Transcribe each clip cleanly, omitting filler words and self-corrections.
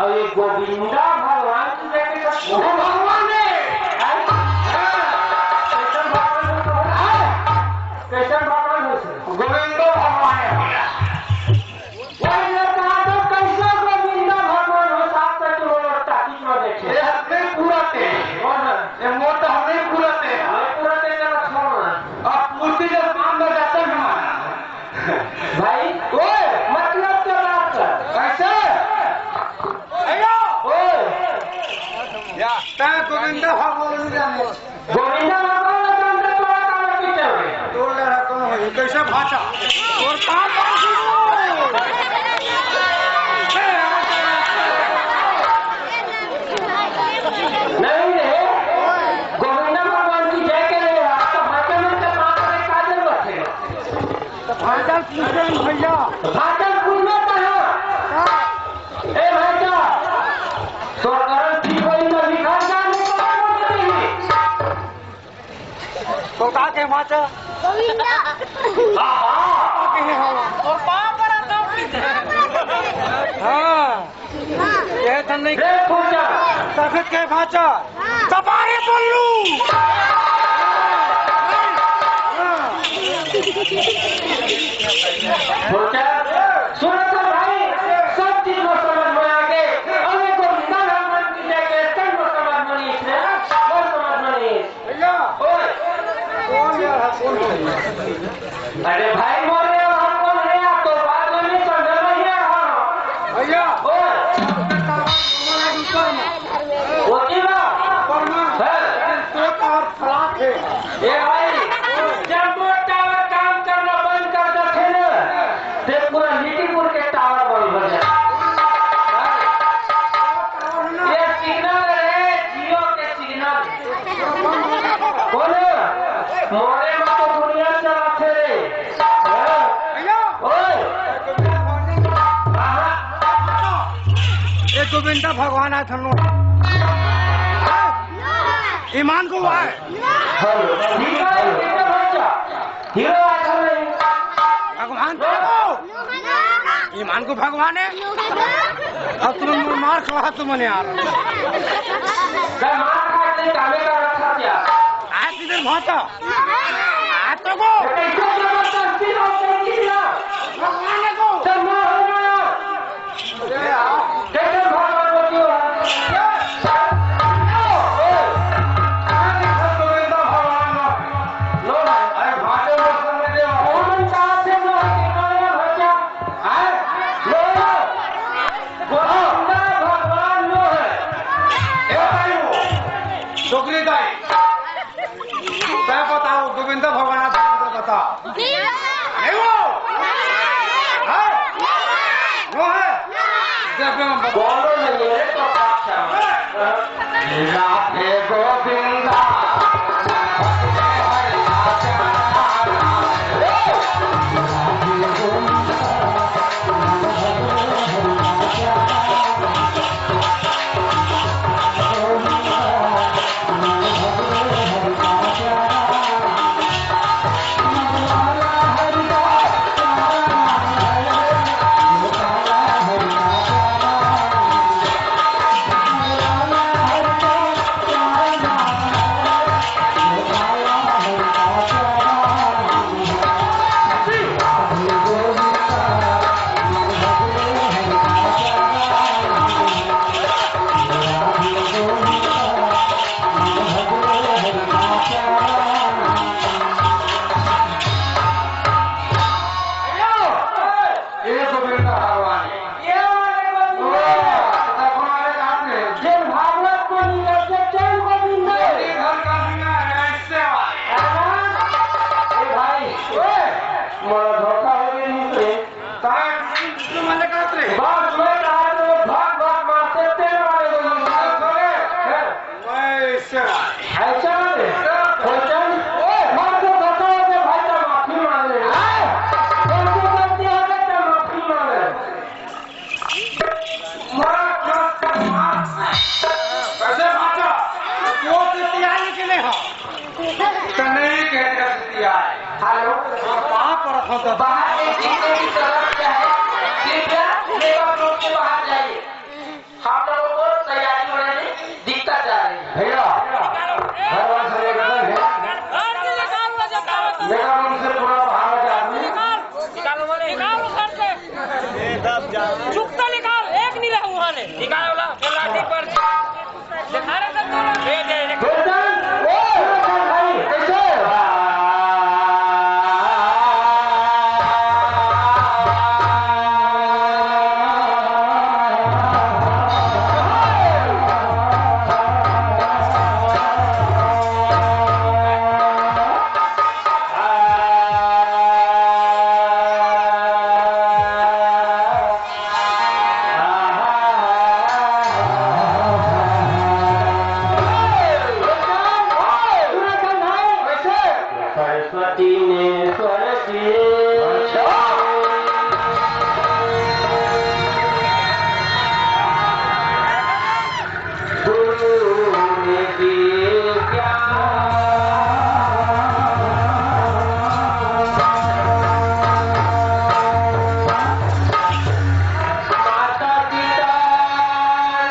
और ये गोविंदा भगवान की जगह भगवान है कैसे भगवान गोविंदा भगवान है कैसे गोविंदा भगवान हो साथ तक ताकि न देखे पूरा मोट हमें पूरा अब मूर्ति जब काम में जाते हैं भाई मतलब क्या बात कर कैसे गोविंदा भगवान जाने गोविंदा भगवान जानते तोड़ा काम की चल रही तोड़ ले रहा कौन हो कैसे भाषा और काम नहीं रे गोविंदा भगवान की जय के लिए आपका भाषा में तो बात करे काजल बैठेगा तो भाषा पूछे भैया भाषा पूछना कहाँ ए भाषा सरकार ठीक होई तो लिखा तो का के माचा गोविंदा और पाप बड़ा तो हां ये धन नहीं रे पूछा तखत के माचा सवारे बोलू पूछा सुनो तो भाई सब चीज को समझ में आ गए हमें गोविंदा भगवान की जगह सब को समझ में नहीं है वो समझ में नहीं भैया ओए अरे भाई बोले हम कौन है आप तो बात में नहीं समझ रही है भैया वो क्या ये भाई जब वो टावर काम करना बंद कर देते ना तो पूरा लीटीपुर के टावर बंद हो जाए ये सिग्नल है जियो के सिग्नल बोलो मोरे में तो दुनिया चलाते रे ये गोविंदा भगवान है थनो ईमान को है हीरो भगवान ईमान को भगवान है अब तुम मार खा तुमने यार मार खाते काले का रखा क्या आज किधर भाता आज तो को भगवान को कैसे भगवान को बताओ गोविंदा भगवान बताओ वो है बोलो नहीं है तो राधे गोविंदा क्या है? हेलो कहाँ पर रखो तो बाहर जीने की तरफ क्या है? कृपया लेबर रोड के बाहर जाइए। हम लोगों को तैयारी होने में दिक्कत जा रही है। भैया घर वाले से लेकर लेकर उनसे पूरा बाहर का आदमी चुकता निकाल एक नहीं रहा वहाँ ने निकाल लाठी पर दिखा रहे थे सरस्वती ने स्वर किए गुरु ने किए माता पिता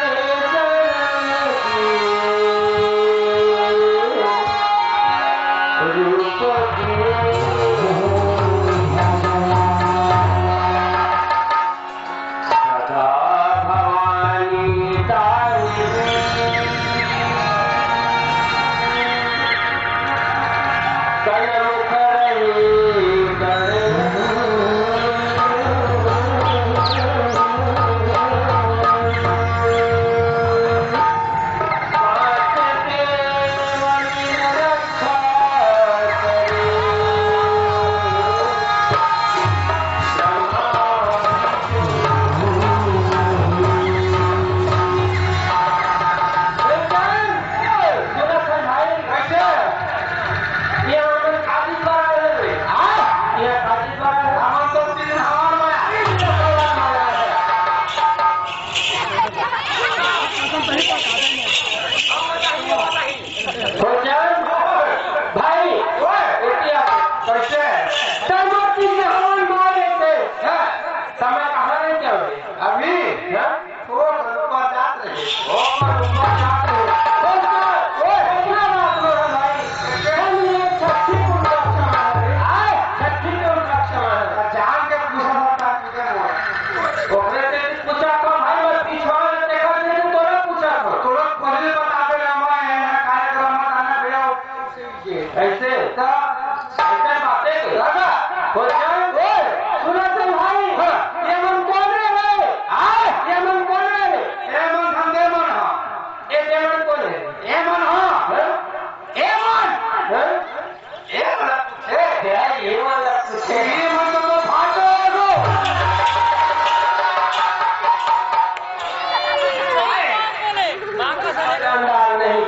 ने जन्म सदा भवानी तारी कलमुख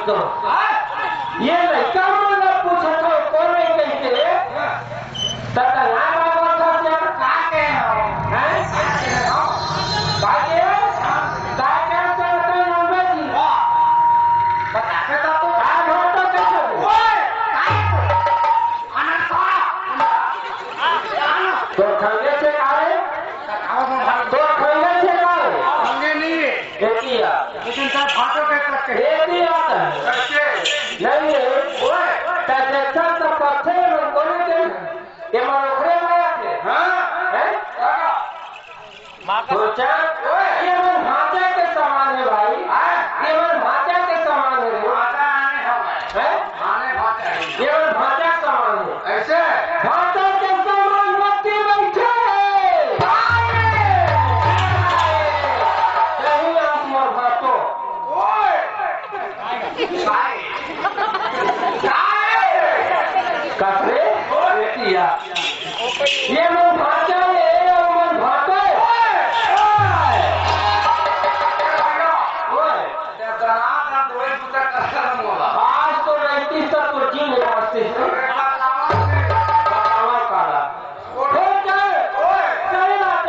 तो ये लड़का मतलब पूछे तो कौन है कैसे तथा यहाँ बाबा था क्या का के हैं का के चलते नंबर जी बता के तो का घर तो कैसे ओए तो खंगे से काले तो खंगे से काले अंगे नहीं देखिए लेकिन सब फाटो के करके एक ही आता है नहीं ओए ट्रांजैक्शन तो करते हैं लोग बोले थे ये मनोखरे में आते हैं सोचा ये मन भाषा के समान है भाई ये मन भाषा के समान है ये मन भाषा के समान है ऐसे भाषा के समान व्यक्ति बैठे नहीं आप मोर भाषो कसरे किया ये मन भाषा है और मन भाषा आज तो रहती सब तो जी नहीं पाते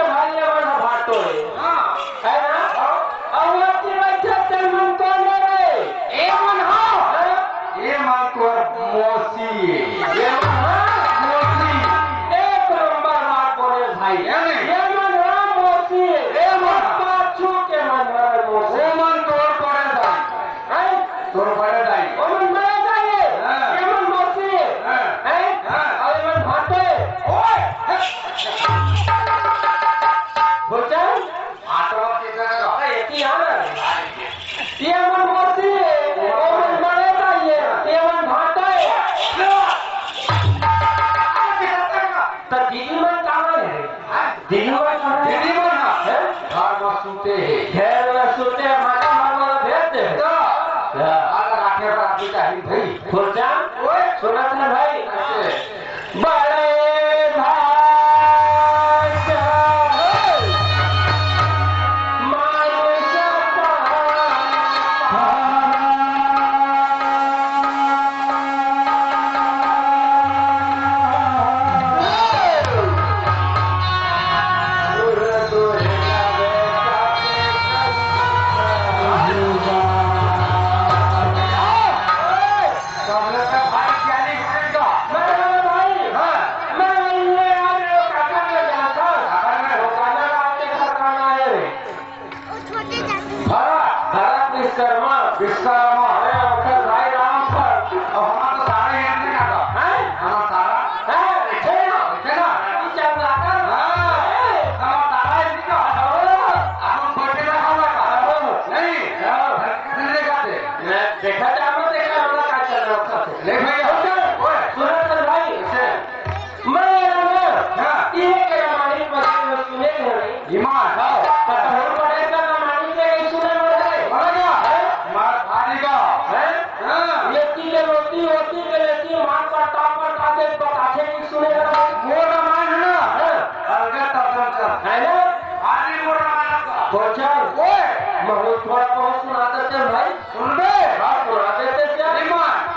भाई बड़ा भाटो है ना और बैठे तेल मन कौन है ये मन तो मोसी ये मन सुनाते भाई बड़े भाग विश्वकर्मा भाई राम पर और हमारा तो सारा ही हमने कहा था हमारा सारा है ना चल लाकर हमारा सारा ही निका हम छोटे ना खावा का नहीं नहीं खाते मैं देखा जाओ देखा हमरा का चल रहा था ले भाई सुनत भाई मैं ये के रामायण पर सुने थे ईमान कठोर पड़े का रामायण के सुने मर गए मार खाने का लेती के रोटी होती के लेती मार पर टाप पर खाते बताते नहीं सुनेगा वो रामायण है ना अलग तब है ना आदि वो रामायण का तो चल बहुत थोड़ा बहुत सुना देते भाई सुन बे हाँ सुना देते चल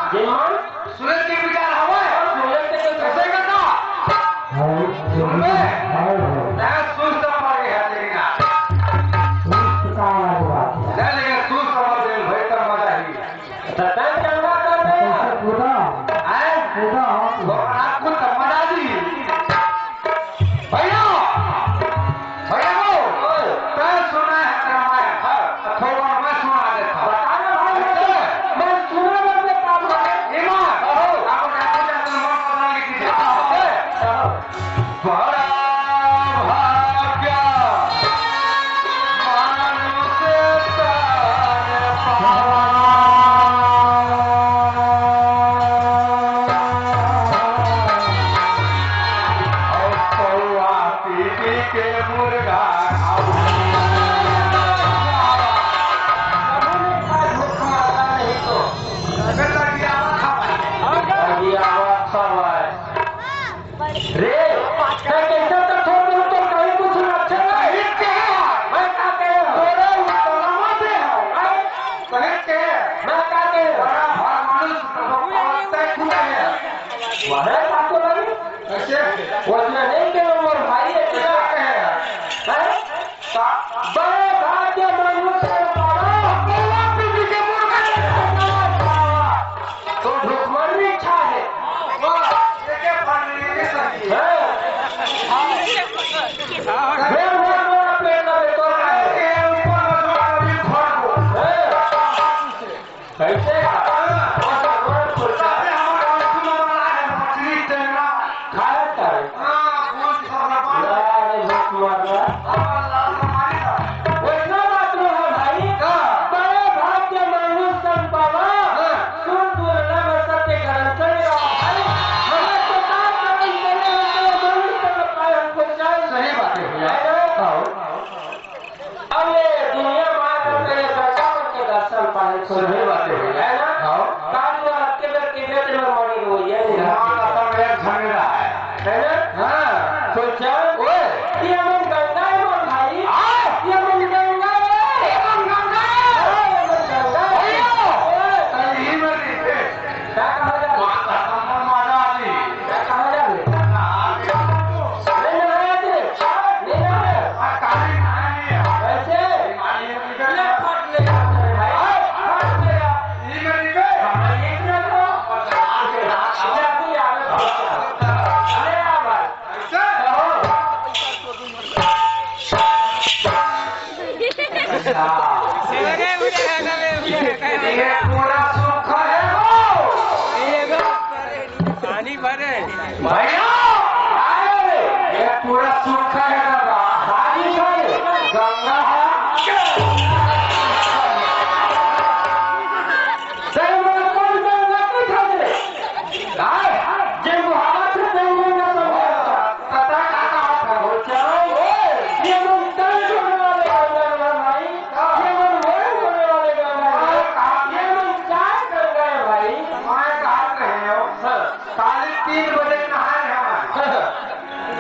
जीवन सूरज के विचार हवा है सूरज के कैसे करता सुन बे मैं सुस्त पड़ गया लेकिन लेकिन सुस्त पड़ गया भाई तब मजा ही सतन चंगा कर दे आपको तब मजा दी भैया भैया मैं सुना है रामायण थोड़ा मैं सुना देता बताना भाई मैं सुना बदले काम करे ईमान आप आपको जाते हैं मन पता नहीं कीजिए बड़ा भाग्य मानुष तार पावा और कौआ पीपी के मुर्गा नहीं तो बेटा की आवाज खा अभी आवाज सब है रे मैं कैसे तो छोड़ दूं तो कहीं कुछ अच्छा नहीं मैं क्या कह रहा हूं तलामा पे है कहे के मैं क्या कह रहा बड़ा भार मानुष तय खुदा है हूं वह बात तो नहीं कैसे उसने नहीं के मोर भाई है क्या कैसे है बड़े भाग्य मनुष्य पावा कौवा पीपी के मुर्गा तो भुखमरी इच्छा है ये पानी के सही पेट का बेतौर है के ऊपर कभी खोल दो कैसे सारे हमारा सुना वाला है मछली टेंगरा खाया कर कौन सा रबा लाल हमारी का वैसा बात नहीं है भाई बड़े भाग्य मनुष्य संपावा सुन दुर्लभ सत्य ग्रहण करे भाई हमें तो काम करने देने होते मनुष्य का पाए हमको चाहिए सही बात है भैया अब ये दुनिया मार करके ये दर्शन के दर्शन पाए सही बात है भैया है ना काल जो आपके बेर की बेट में मरी हुई है ईमान आता मेरा झगड़ा है ना हाँ तो चल ये मन गंगा है मोर भाई ये मन गंगा है ये मन गंगा कल ही में थे क्या कहा जा माता दी क्या कहा जा नहीं नहाया थे नहीं नहाया काली कहानी है कैसे ईमानी में ले निकल फट ले भाई फट ले ई में निकल हमारे एक ना तो अबे अभी आ रहा ले आ भाई ऐसे ये पूरा सुख है पानी भरे भैया ये पूरा सुख है दादा बारिश है गंगा है दैवन कौन गंगा की खाते जे मुहावत से दैवन ना समझा कता काका हो जाओ ये मन दर्द होने वाले गंगा भाई ये मन होने वाले गंगा ये मन क्या कर गए भाई मैं कहा रहे हो सर साढ़े 3 बजे नहाए हैं।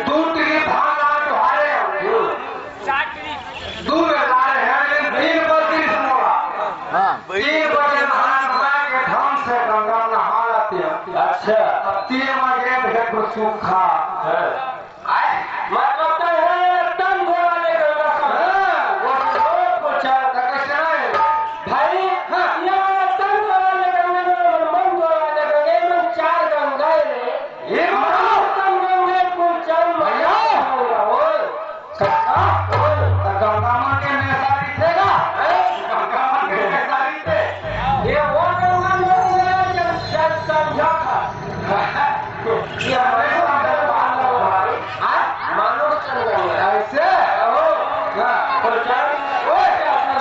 दूध की धान आज हारे हैं। 2 ला रहे हैं लेकिन 3 बजे समोला। 3 बजे नहा के ढंग से गंगा नहा लेते हैं। अच्छा 3 बजे भेड़ सूखा मतलब तो है तन घोड़ाने गंगा सब वो रोड को चल कैसे है भाई यहाँ तन घोड़ाने गंगा मन घोड़ाने गंगे में 4 गंगाएं रे ये तन गंगे को चल भैया। गंगा माँ के नेसारी थे ना गंगा माँ के नेसारी थे ये वो गंगा में जब समझा था ये हमारे अंदर बात भाई मानो चल गंगा ऐसे तो चल ओए अपना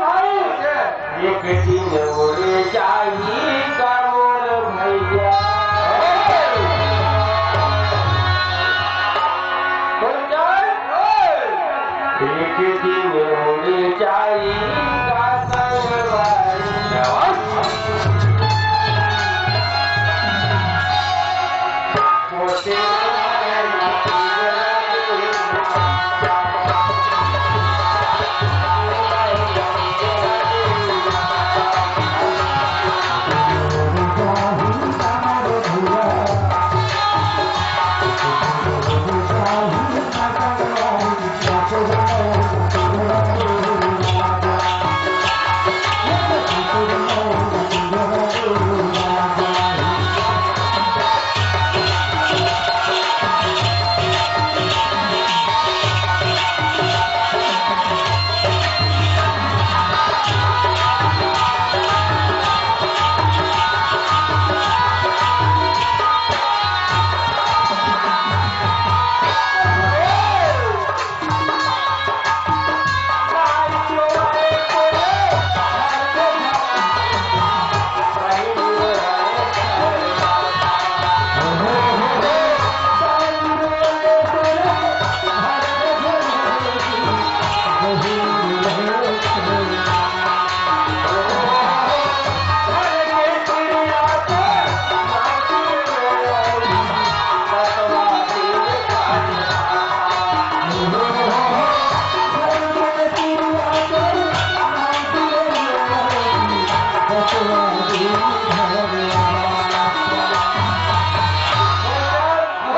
भाई एक दिन उड़े जाई कमोर भैया एक दिन उड़े जाई का संग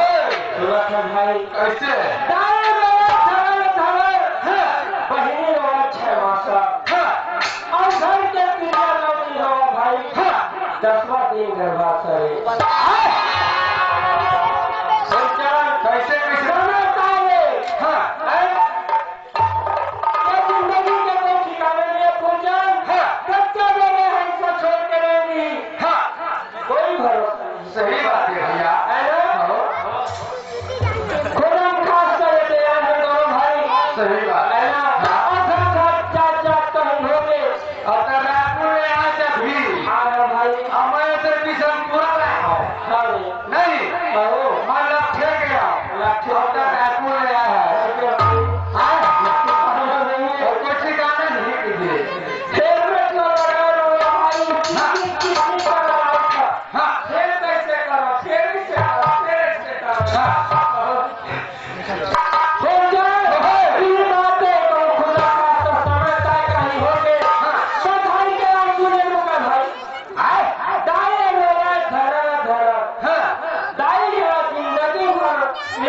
भाई कैसे बहिनी वाला 6 मासा और घर के क्रिया लौटी हो भाई 10वां दिन गर्भाशय कैसे कैसे जिंदगी के कोई ठिकाने नहीं पूजन बच्चा मेरे हमको छोड़ के रहेगी कोई भरोसा नहीं सही बात है भैया खुदम खास कर तैयार है दोनों भाई सही बात है ना चाचा कहीं हो गए रायपुर में आज भी हाँ भाई हमारे से मिशन पूरा नहीं मैं लक्ष्य गया रायपुर में आया है और कुछ ठिकाना नहीं कीजिए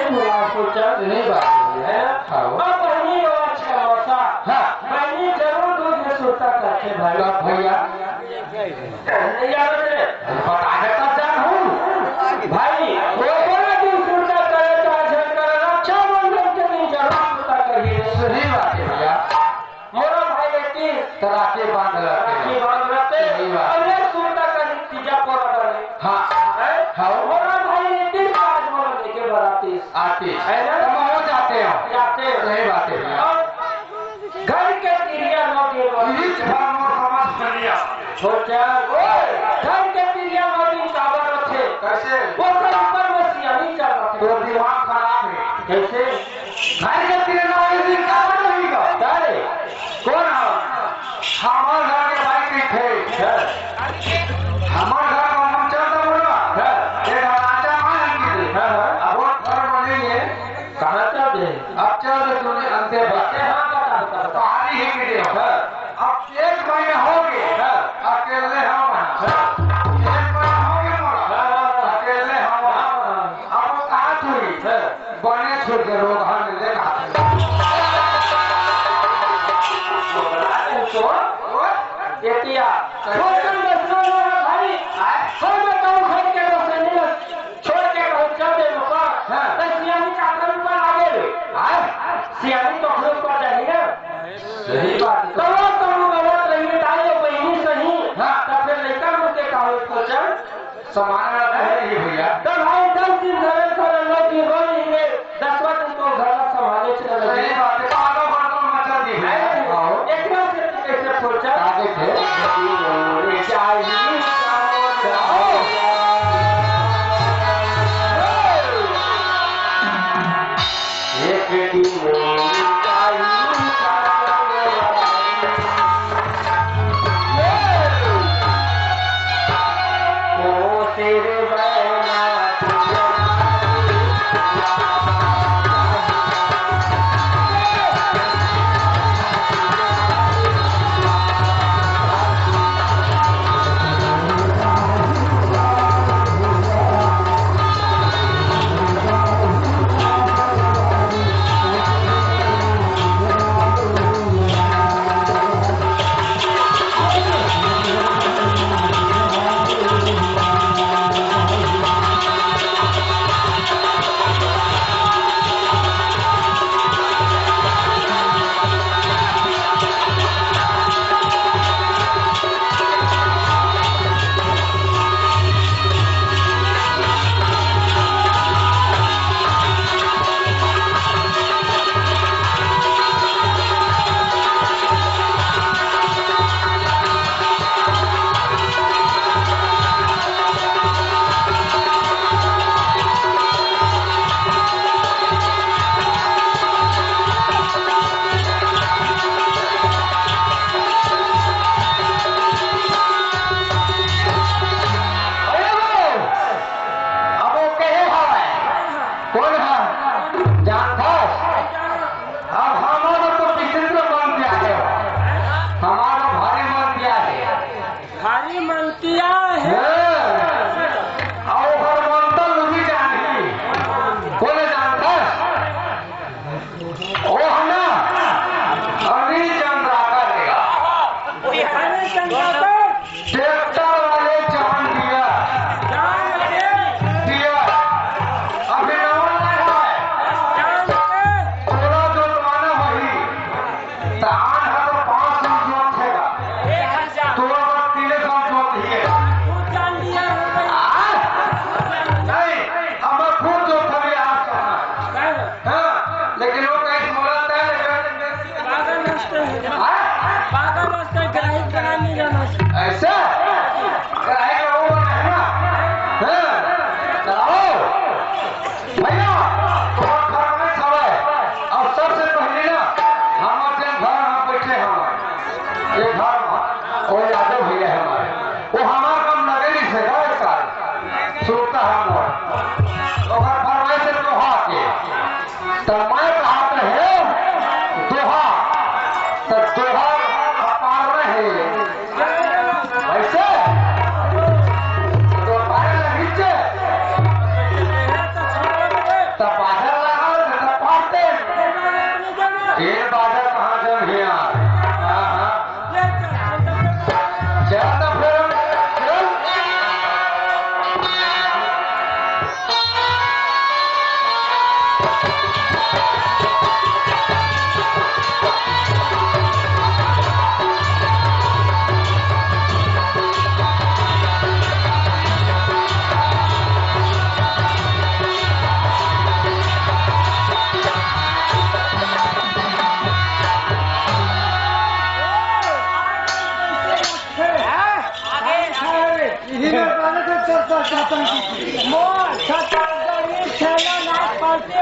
नहीं बात है भाई भैया बता देता जान हूँ भाई कोई दिन सुनता करे तो आचरण करे रक्षा बंधन के दिन जरूर सुनता करिए सही बात है भैया मोरा भाई की तराके बांध राखी रखे बांध रहते सही बात। अनेक सुनता कर तीजा पर डाले हाँ मोरा भाई ने दिन आज मोरा लेके बराती आते है ना हो जाते हो जाते सही बात है भैया छोटा धन के पिरिया मोदी काबर रखे कैसे वो सब ऊपर में सियानी चल रखे तो दिमाग खराब है कैसे घर के तीन वाले दिन काबर नहीं का अरे कौन है हमारे घर के भाई थे हमारे घर का हम चलता बोला एक राजा मारेंगे अब वो घर बनेंगे कहाँ चल दे अब चल दे तूने अंते बच्चे हाँ बता कहानी ही की दे अब 1 महीना हो गए अकेले हम हैं 1 महीना हो गया मोरा अकेले हम अब वो कहाँ हुई बने छोड़ के लोग हर मिले एतिया छोड़ बच्चों भाई छोड़ बताओ घर के दोस्त नहीं छोड़ के चल दे लोग तो सियानी का कर ऊपर आगे सियानी तो खुद पर जाएगी ना सही बात तो गलत रही डाले बहनी सही तो फिर लेकर मुझे कहा सोचा सामान है ये भैया तो भाई 10 दिन घर लोग की रोएंगे 10वां दिन तो घर संभाले चले सही बात है आधा बर्तन मचा दी है एकदम से कैसे सोचा आगे थे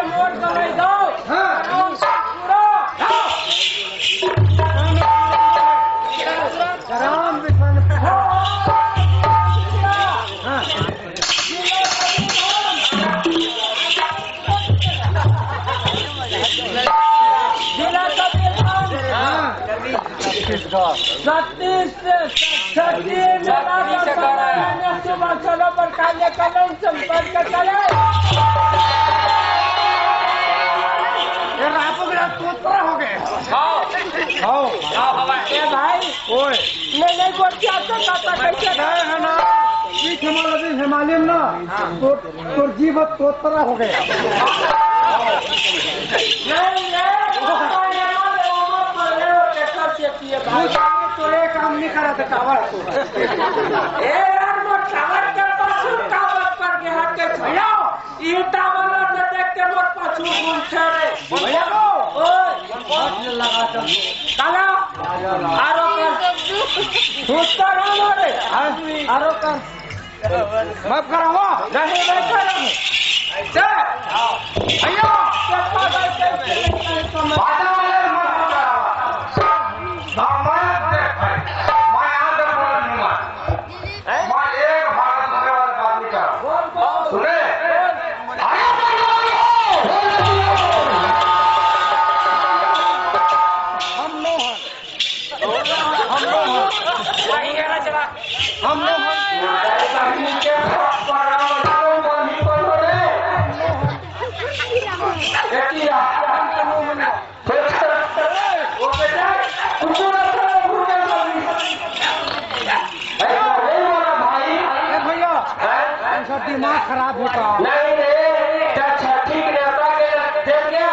नोट कराई दो सुबह चलो पर काले कलम संपर्क करे हो गए भाई नहीं बोलते कैसे है ना हिमालयन ना तो जीव तोतरा हो गया तो एक काम नहीं करा था कावड़ कावड़ के पास कावड़ पर के हट के भैया ईटा वाला से देख के मोर पाछू घूमते रे भैया लगा काला आरो कर सुस्ता रहो रे आरो कर माफ कराओ नहीं मैं करूं भैया दिमाग खराब होता नहीं रे ठीक रहता देख गया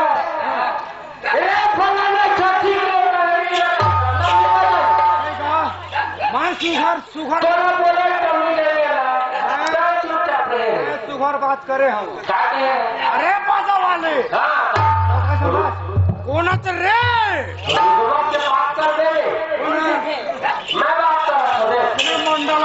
सुघर सुघर बात करे हम अरे बाजा वाले कौन रे बात कर दे मैं बात कर मंडल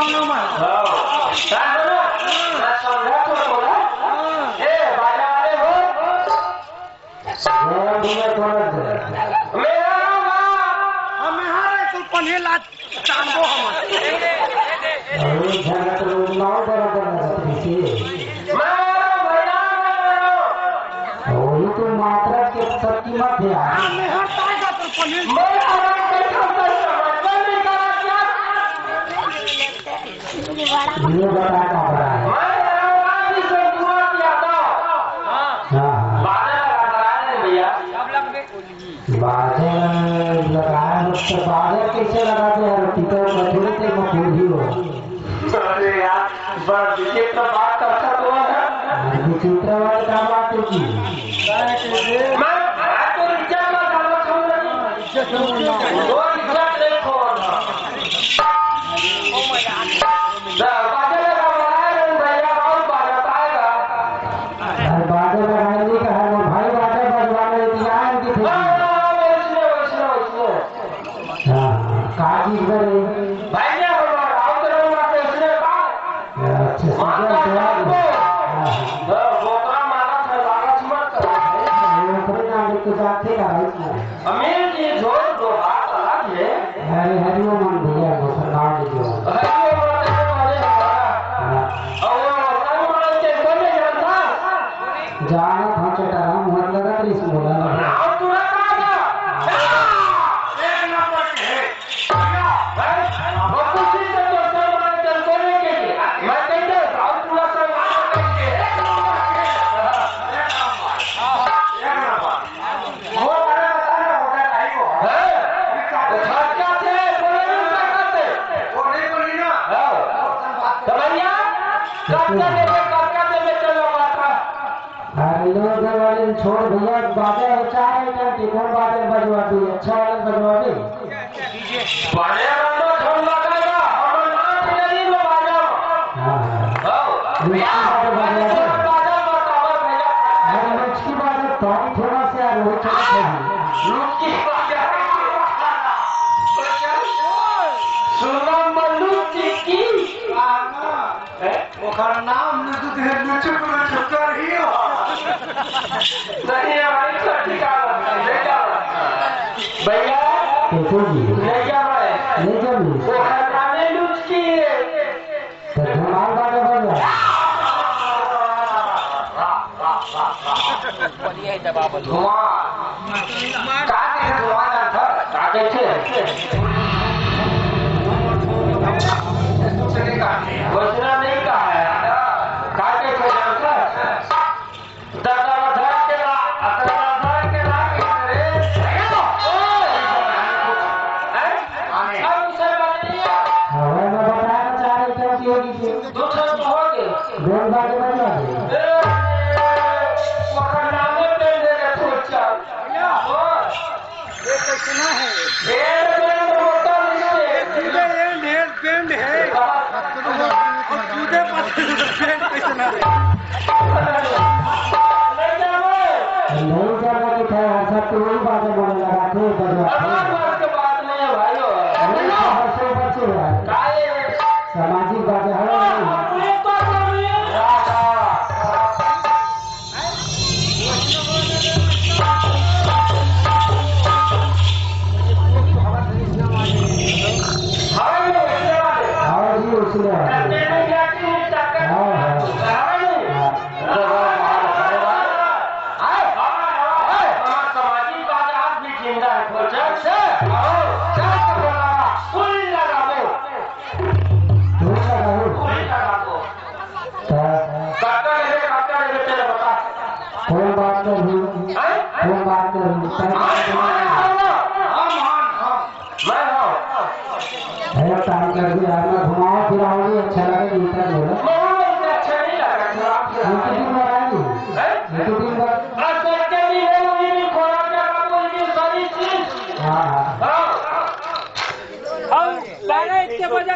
तो मात्रा के प्रतिमत बादल कैसे लगाते हैं टिकट मजबूरी से मजबूरी हो अरे यार विचित्र बात करता तो है विचित्र वाली क्या बात होगी मैं तो इज्जत का काम करूंगा इज्जत दो इज्जत देखो ओ माय गॉड बादल का बनाया भैया और बादल आएगा बादल लगाने का है भाई बादल बजवाने दिया है कि काजी करे भाई ने आओ तो मारते उसने बात मारता है बोतरा मारा था लालच मत कर ऊपर जाने के जाते गाइस अमीर जी जोर दो बात अलग है हरि हरि मन भैया मुसलमान जी हरि बोलते वाले और वो मारे के बोले जानता जाने भचटा मुहर लगा इस बोला और तू छोड़ भैया बाजा अच्छा है क्या टिकोन बाजा बजवा दी अच्छा वाला बजवा दी बाजा बंदो छोड़ लगाएगा और नाच नहीं में बाजा हां भैया बाजा बताओ भैया अरे नाच की बाजा तो थोड़ा सा रोक लुक की बाजा सुनो मल्लू की ओकर नाम न दूध है चुप कर ही हो नहीं हमारी छोटी का ले जाओ भैया ले जाओ वो खतरा में लूट की वचना नहीं कहा है काटे को जानकर दादा धर के ला अब उसे बदलिया दूसरा तो हो गए मकान में पेड़ देगा सोचा सामाजिक बातें है काम कर दिया घुमाओ फिराओगे अच्छा लगे दूसरा इतने बजे